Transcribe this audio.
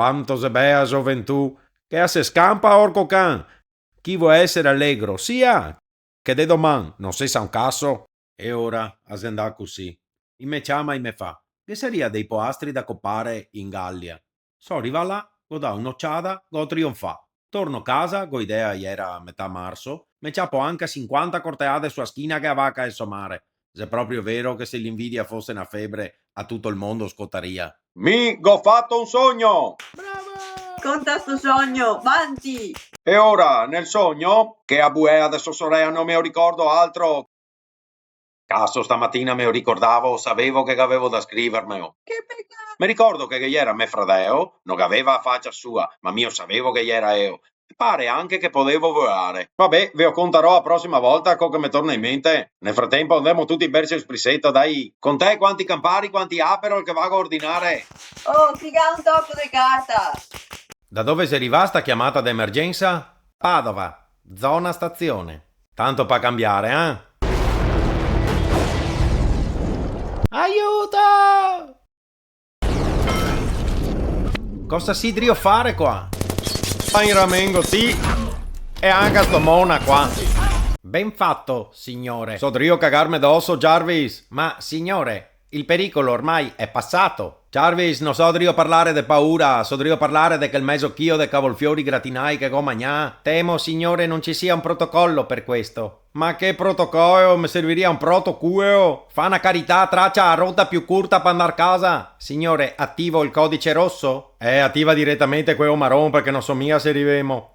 quanto se bea gioventù, che se scampa orco can. Chi vuole essere allegro, sia, che de doman, non si sa un caso. E ora, a andà così. E me chiama e me fa, che saria dei poastri da coppare in Gallia. So arriva là, go da un'occiada, go trionfa. Torno a casa, go idea iera a metà marzo, me ciapo anche 50 corteade sulla schina che avacca e somare. Se è proprio vero che se l'invidia fosse una febbre, a tutto il mondo scottaria. Ho fatto un sogno! Conta sto sogno, avanti! E ora, nel sogno, che a buè adesso sorella non me lo ricordo altro. Cazzo, stamattina me lo ricordavo, sapevo che avevo da scrivermelo. Che peccato! Mi ricordo che era me fradeo, non aveva la faccia sua, ma io sapevo che era io. Pare anche che potevo volare. Vabbè, ve lo conterò la prossima volta, che mi torna in mente. Nel frattempo andiamo tutti in berci sprissetto, dai. Con te quanti campari, quanti aperol che vago a ordinare? Oh, figa un tocco di carta! Da dove sei arrivata chiamata d'emergenza? Padova, zona stazione. Tanto pa cambiare, eh? Aiuto! Cosa si drio fare qua? Fai ramengo, sì. E anche sto mona qua. Ben fatto, signore. So drio cagarmi addosso, Jarvis. Ma, signore, il pericolo ormai è passato. Jarvis, non so drio parlare de paura, so drio parlare de quel mesocchio de cavolfiori gratinai che go magnà. Temo, signore, non ci sia un protocollo per questo. Ma che protocollo? Mi serviria un protocueo? Fa una carità, traccia a rotta più curta per andare a casa. Signore, attivo il codice rosso? Attiva direttamente quello marron perché non so mica se arriviamo.